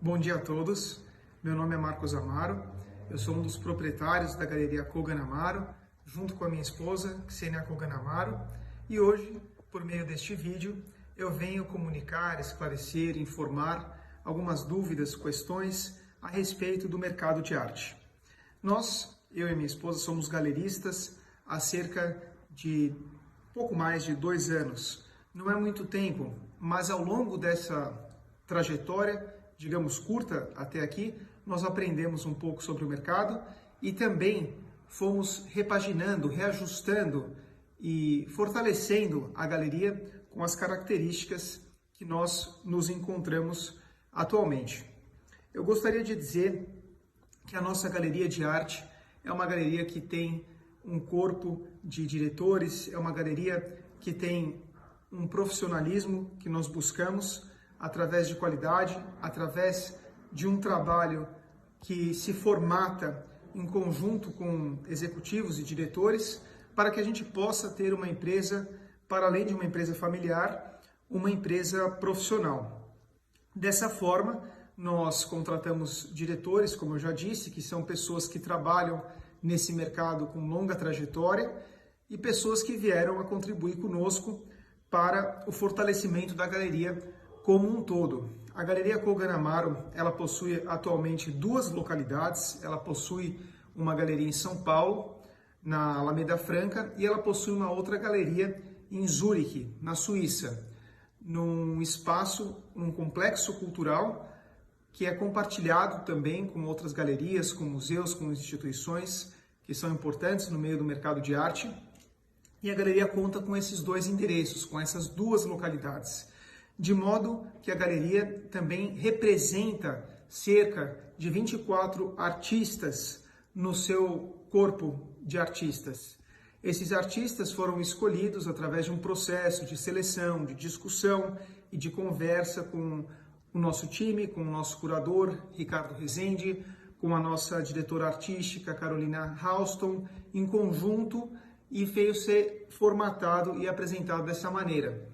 Bom dia a todos, meu nome é Marcos Amaro, eu sou um dos proprietários da Galeria Kogan Amaro, junto com a minha esposa, Ksenia Kogan Amaro, e hoje, por meio deste vídeo, eu venho comunicar, esclarecer, informar algumas dúvidas, questões a respeito do mercado de arte. Nós, eu e minha esposa, somos galeristas há cerca de pouco mais de 2 anos. Não é muito tempo, mas ao longo dessa trajetória, digamos, curta até aqui, nós aprendemos um pouco sobre o mercado e também fomos repaginando, reajustando e fortalecendo a galeria com as características que nós nos encontramos atualmente. Eu gostaria de dizer que a nossa galeria de arte é uma galeria que tem um corpo de diretores, é uma galeria que tem um profissionalismo que nós buscamos através de qualidade, através de um trabalho que se formata em conjunto com executivos e diretores, para que a gente possa ter uma empresa, para além de uma empresa familiar, uma empresa profissional. Dessa forma, nós contratamos diretores, como eu já disse, que são pessoas que trabalham nesse mercado com longa trajetória e pessoas que vieram a contribuir conosco para o fortalecimento da galeria como um todo. A Galeria Kogan Amaro, ela possui atualmente 2 localidades, ela possui uma galeria em São Paulo, na Alameda Franca, e ela possui uma outra galeria em Zurique, na Suíça, num espaço, num complexo cultural que é compartilhado também com outras galerias, com museus, com instituições que são importantes no meio do mercado de arte. E a galeria conta com esses 2 endereços, com essas 2 localidades, de modo que a galeria também representa cerca de 24 artistas no seu corpo de artistas. Esses artistas foram escolhidos através de um processo de seleção, de discussão e de conversa com o nosso time, com o nosso curador, Ricardo Rezende, com a nossa diretora artística, Carolina Halston, em conjunto, e veio ser formatado e apresentado dessa maneira.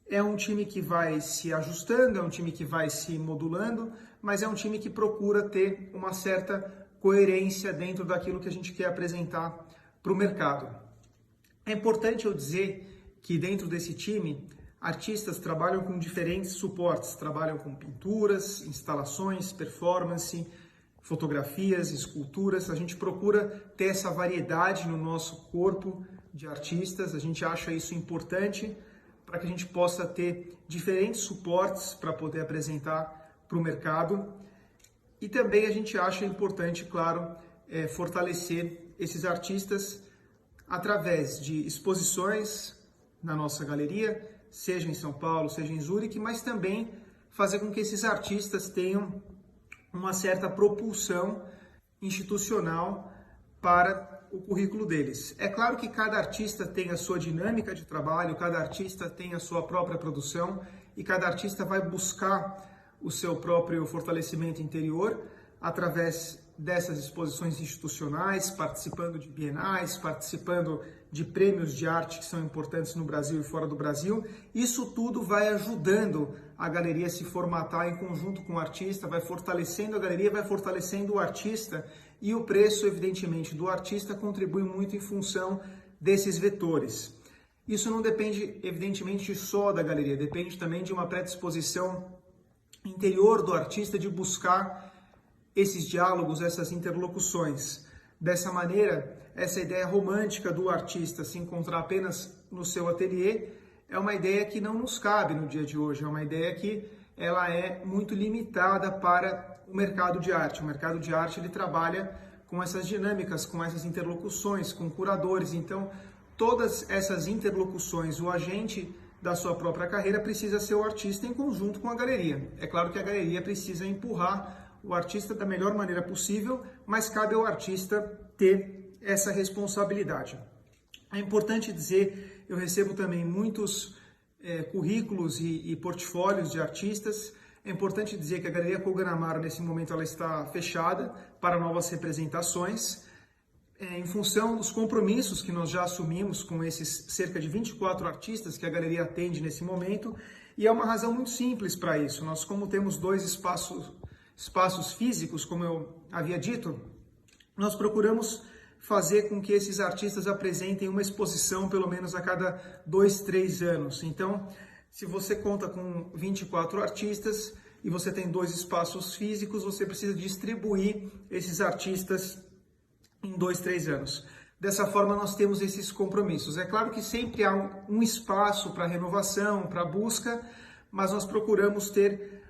É um time que vai se ajustando, é um time que vai se modulando, mas é um time que procura ter uma certa coerência dentro daquilo que a gente quer apresentar para o mercado. É importante eu dizer que dentro desse time, artistas trabalham com diferentes suportes, trabalham com pinturas, instalações, performance, fotografias, esculturas. A gente procura ter essa variedade no nosso corpo de artistas, a gente acha isso importante para que a gente possa ter diferentes suportes para poder apresentar para o mercado. E também a gente acha importante, claro, fortalecer esses artistas através de exposições na nossa galeria, seja em São Paulo, seja em Zurique, mas também fazer com que esses artistas tenham uma certa propulsão institucional para o currículo deles. É claro que cada artista tem a sua dinâmica de trabalho, cada artista tem a sua própria produção e cada artista vai buscar o seu próprio fortalecimento interior através dessas exposições institucionais, participando de bienais, participando de prêmios de arte que são importantes no Brasil e fora do Brasil. Isso tudo vai ajudando a galeria a se formatar em conjunto com o artista, vai fortalecendo a galeria, vai fortalecendo o artista, e o preço, evidentemente, do artista contribui muito em função desses vetores. Isso não depende, evidentemente, só da galeria, depende também de uma predisposição interior do artista de buscar esses diálogos, essas interlocuções. Dessa maneira, essa ideia romântica do artista se encontrar apenas no seu ateliê é uma ideia que não nos cabe no dia de hoje, é uma ideia que ela é muito limitada para o mercado de arte. O mercado de arte ele trabalha com essas dinâmicas, com essas interlocuções, com curadores. Então, todas essas interlocuções, o agente da sua própria carreira precisa ser o artista em conjunto com a galeria. É claro que a galeria precisa empurrar o artista da melhor maneira possível, mas cabe ao artista ter essa responsabilidade. É importante dizer, eu recebo também muitos currículos e portfólios de artistas. É importante dizer que a Galeria Kogan Amaro, nesse momento, ela está fechada para novas representações, em função dos compromissos que nós já assumimos com esses cerca de 24 artistas que a galeria atende nesse momento, e é uma razão muito simples para isso. Nós, como temos 2 espaços espaços físicos, como eu havia dito, nós procuramos fazer com que esses artistas apresentem uma exposição pelo menos a cada 2, 3 anos. Então, se você conta com 24 artistas e você tem 2 espaços físicos, você precisa distribuir esses artistas em 2, 3 anos. Dessa forma, nós temos esses compromissos. É claro que sempre há um espaço para renovação, para busca, mas nós procuramos ter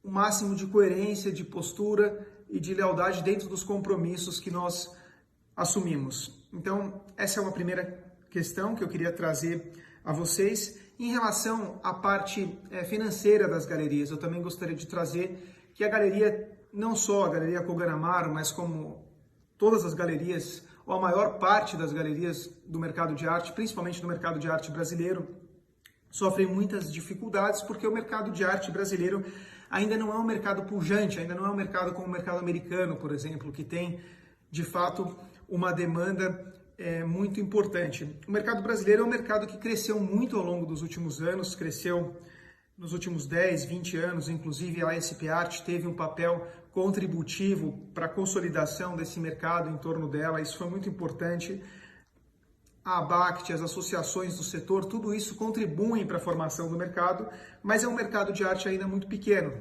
o máximo de coerência, de postura e de lealdade dentro dos compromissos que nós assumimos. Então, essa é uma primeira questão que eu queria trazer a vocês. Em relação à parte financeira das galerias, eu também gostaria de trazer que a galeria, não só a Galeria Kogan Amaro, mas como todas as galerias, ou a maior parte das galerias do mercado de arte, principalmente do mercado de arte brasileiro, sofrem muitas dificuldades porque o mercado de arte brasileiro ainda não é um mercado pujante, ainda não é um mercado como o mercado americano, por exemplo, que tem, de fato, uma demanda muito importante. O mercado brasileiro é um mercado que cresceu muito ao longo dos últimos anos, cresceu nos últimos 10, 20 anos, inclusive a ASP Art teve um papel contributivo para a consolidação desse mercado em torno dela, isso foi muito importante. A ABACT, as associações do setor, tudo isso contribuem para a formação do mercado, mas é um mercado de arte ainda muito pequeno.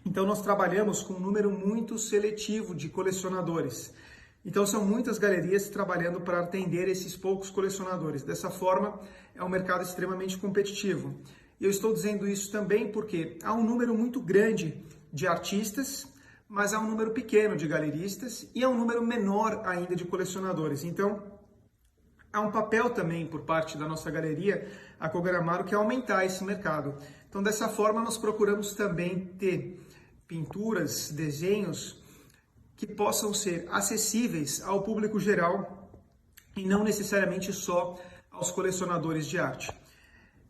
Então nós trabalhamos com um número muito seletivo de colecionadores. Então são muitas galerias trabalhando para atender esses poucos colecionadores. Dessa forma, é um mercado extremamente competitivo. E eu estou dizendo isso também porque há um número muito grande de artistas, mas há um número pequeno de galeristas e há um número menor ainda de colecionadores. Então, há um papel também por parte da nossa galeria, a Kogan Amaro, que é aumentar esse mercado. Então, dessa forma, nós procuramos também ter pinturas, desenhos que possam ser acessíveis ao público geral e não necessariamente só aos colecionadores de arte.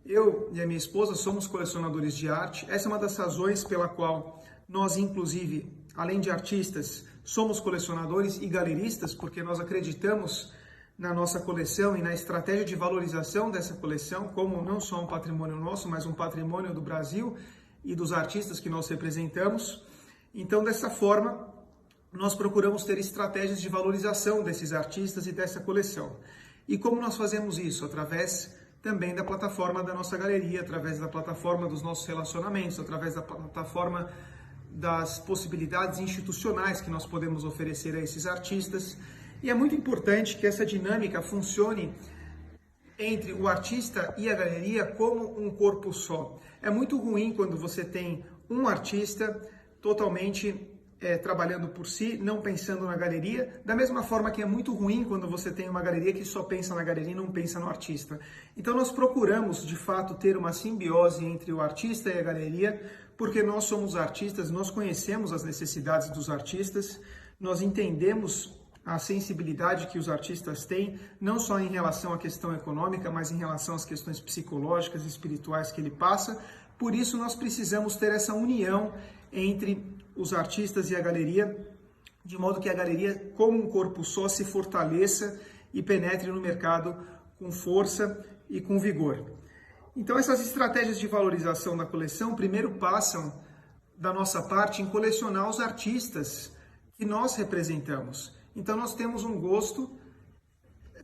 Eu e a minha esposa somos colecionadores de arte. Essa é uma das razões pela qual nós, inclusive, além de artistas, somos colecionadores e galeristas, porque nós acreditamos na nossa coleção e na estratégia de valorização dessa coleção, como não só um patrimônio nosso, mas um patrimônio do Brasil e dos artistas que nós representamos. Então, dessa forma, nós procuramos ter estratégias de valorização desses artistas e dessa coleção. E como nós fazemos isso? Através também da plataforma da nossa galeria, através da plataforma dos nossos relacionamentos, através da plataforma das possibilidades institucionais que nós podemos oferecer a esses artistas. E é muito importante que essa dinâmica funcione entre o artista e a galeria como um corpo só. É muito ruim quando você tem um artista totalmente trabalhando por si, não pensando na galeria, da mesma forma que é muito ruim quando você tem uma galeria que só pensa na galeria e não pensa no artista. Então nós procuramos, de fato, ter uma simbiose entre o artista e a galeria, porque nós somos artistas, nós conhecemos as necessidades dos artistas, nós entendemos a sensibilidade que os artistas têm, não só em relação à questão econômica, mas em relação às questões psicológicas e espirituais que ele passa. Por isso nós precisamos ter essa união entre os artistas e a galeria, de modo que a galeria, como um corpo só, se fortaleça e penetre no mercado com força e com vigor. Então, essas estratégias de valorização da coleção primeiro passam, da nossa parte, em colecionar os artistas que nós representamos. Então, nós temos um gosto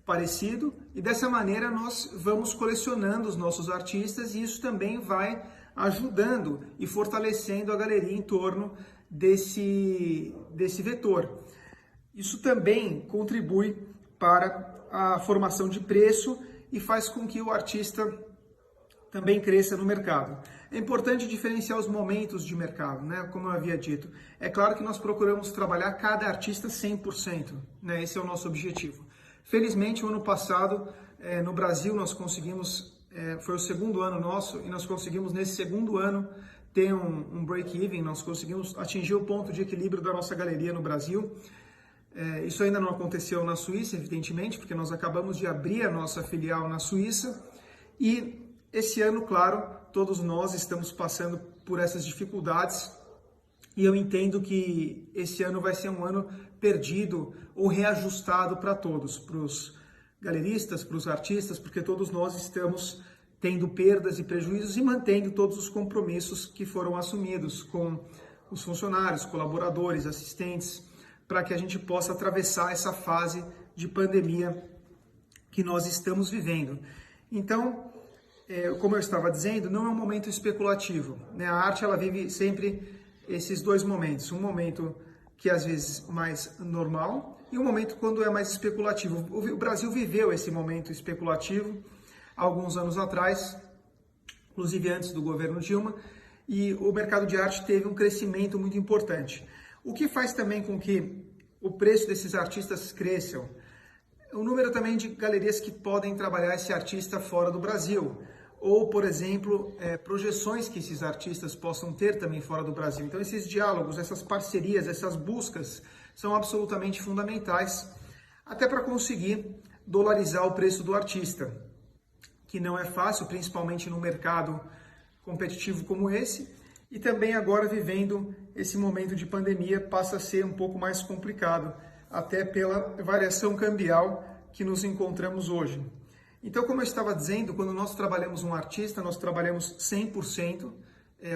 parecido e, dessa maneira, nós vamos colecionando os nossos artistas e isso também vai ajudando e fortalecendo a galeria em torno desse vetor. Isso também contribui para a formação de preço e faz com que o artista também cresça no mercado. É importante diferenciar os momentos de mercado, né? Como eu havia dito. É claro que nós procuramos trabalhar cada artista 100%, né? Esse é o nosso objetivo. Felizmente, o ano passado, no Brasil, nós conseguimos, foi o segundo ano nosso, e nós conseguimos, nesse segundo ano, ter um break-even, nós conseguimos atingir o ponto de equilíbrio da nossa galeria no Brasil. Isso ainda não aconteceu na Suíça, evidentemente, porque nós acabamos de abrir a nossa filial na Suíça. E esse ano, claro, todos nós estamos passando por essas dificuldades e eu entendo que esse ano vai ser um ano perdido ou reajustado para todos, para os galeristas, para os artistas, porque todos nós estamos tendo perdas e prejuízos e mantendo todos os compromissos que foram assumidos com os funcionários, colaboradores, assistentes, para que a gente possa atravessar essa fase de pandemia que nós estamos vivendo. Então, como eu estava dizendo, não é um momento especulativo, né? A arte ela vive sempre esses dois momentos, um momento que às vezes mais normal e um momento quando é mais especulativo. O Brasil viveu esse momento especulativo alguns anos atrás, inclusive antes do governo Dilma, e o mercado de arte teve um crescimento muito importante. O que faz também com que o preço desses artistas cresçam, o número também de galerias que podem trabalhar esse artista fora do Brasil, ou, por exemplo, projeções que esses artistas possam ter também fora do Brasil. Então, esses diálogos, essas parcerias, essas buscas são absolutamente fundamentais, até para conseguir dolarizar o preço do artista, que não é fácil, principalmente no mercado competitivo como esse, e também agora vivendo esse momento de pandemia passa a ser um pouco mais complicado, até pela variação cambial que nos encontramos hoje. Então, como eu estava dizendo, quando nós trabalhamos um artista, nós trabalhamos 100%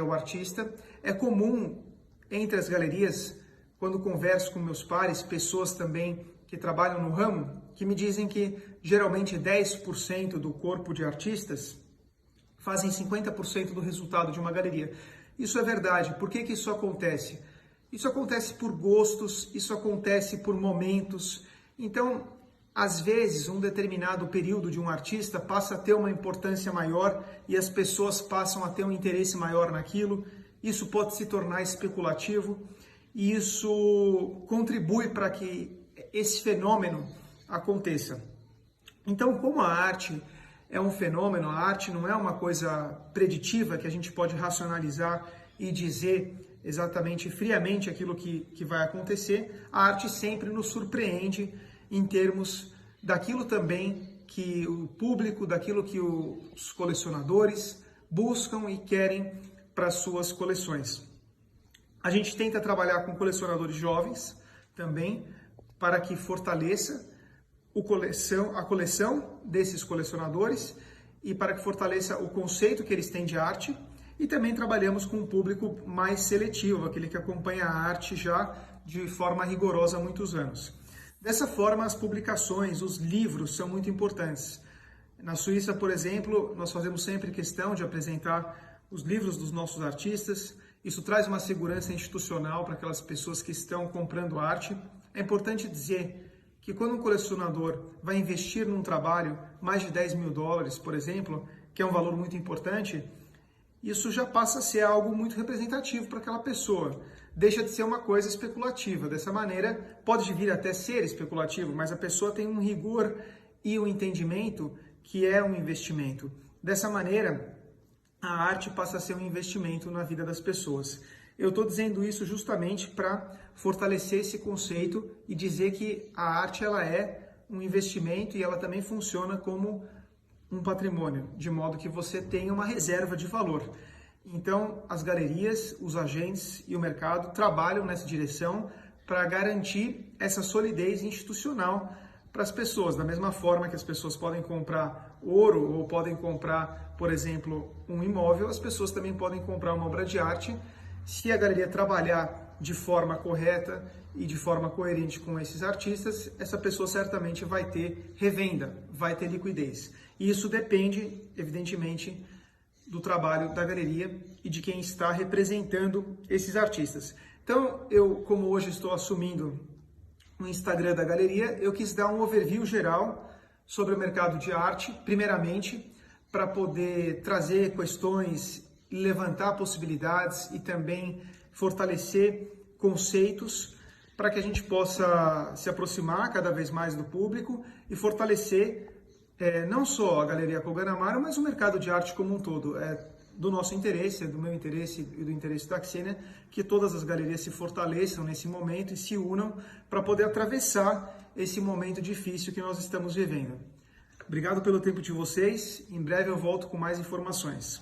o artista. É comum entre as galerias, quando converso com meus pares, pessoas também que trabalham no ramo, que me dizem que geralmente 10% do corpo de artistas fazem 50% do resultado de uma galeria. Isso é verdade. Por que isso acontece? Isso acontece por gostos, isso acontece por momentos. Então, às vezes, um determinado período de um artista passa a ter uma importância maior e as pessoas passam a ter um interesse maior naquilo. Isso pode se tornar especulativo e isso contribui para que esse fenômeno aconteça. Então, como a arte é um fenômeno, a arte não é uma coisa preditiva que a gente pode racionalizar e dizer exatamente friamente aquilo que vai acontecer, a arte sempre nos surpreende em termos daquilo também que o público, daquilo que os colecionadores buscam e querem para suas coleções. A gente tenta trabalhar com colecionadores jovens também, para que fortaleça a coleção desses colecionadores e para que fortaleça o conceito que eles têm de arte. E também trabalhamos com um público mais seletivo, aquele que acompanha a arte já de forma rigorosa há muitos anos. Dessa forma, as publicações, os livros são muito importantes. Na Suíça, por exemplo, nós fazemos sempre questão de apresentar os livros dos nossos artistas. Isso traz uma segurança institucional para aquelas pessoas que estão comprando arte. É importante dizer que quando um colecionador vai investir num trabalho mais de 10 mil dólares, por exemplo, que é um valor muito importante, isso já passa a ser algo muito representativo para aquela pessoa. Deixa de ser uma coisa especulativa. Dessa maneira, pode vir até ser especulativo, mas a pessoa tem um rigor e um entendimento que é um investimento. Dessa maneira, a arte passa a ser um investimento na vida das pessoas. Eu estou dizendo isso justamente para fortalecer esse conceito e dizer que a arte ela é um investimento e ela também funciona como um patrimônio, de modo que você tenha uma reserva de valor. Então, as galerias, os agentes e o mercado trabalham nessa direção para garantir essa solidez institucional para as pessoas. Da mesma forma que as pessoas podem comprar ouro ou podem comprar, por exemplo, um imóvel, as pessoas também podem comprar uma obra de arte. Se a galeria trabalhar de forma correta e de forma coerente com esses artistas, essa pessoa certamente vai ter revenda, vai ter liquidez. E isso depende, evidentemente, do trabalho da galeria e de quem está representando esses artistas. Então, como hoje estou assumindo o Instagram da galeria, eu quis dar um overview geral sobre o mercado de arte, primeiramente, para poder trazer questões, levantar possibilidades e também fortalecer conceitos para que a gente possa se aproximar cada vez mais do público e fortalecer não só a Galeria Koga Amaro, mas o mercado de arte como um todo. É do nosso interesse, é do meu interesse e do interesse da Xenia, que todas as galerias se fortaleçam nesse momento e se unam para poder atravessar esse momento difícil que nós estamos vivendo. Obrigado pelo tempo de vocês. Em breve eu volto com mais informações.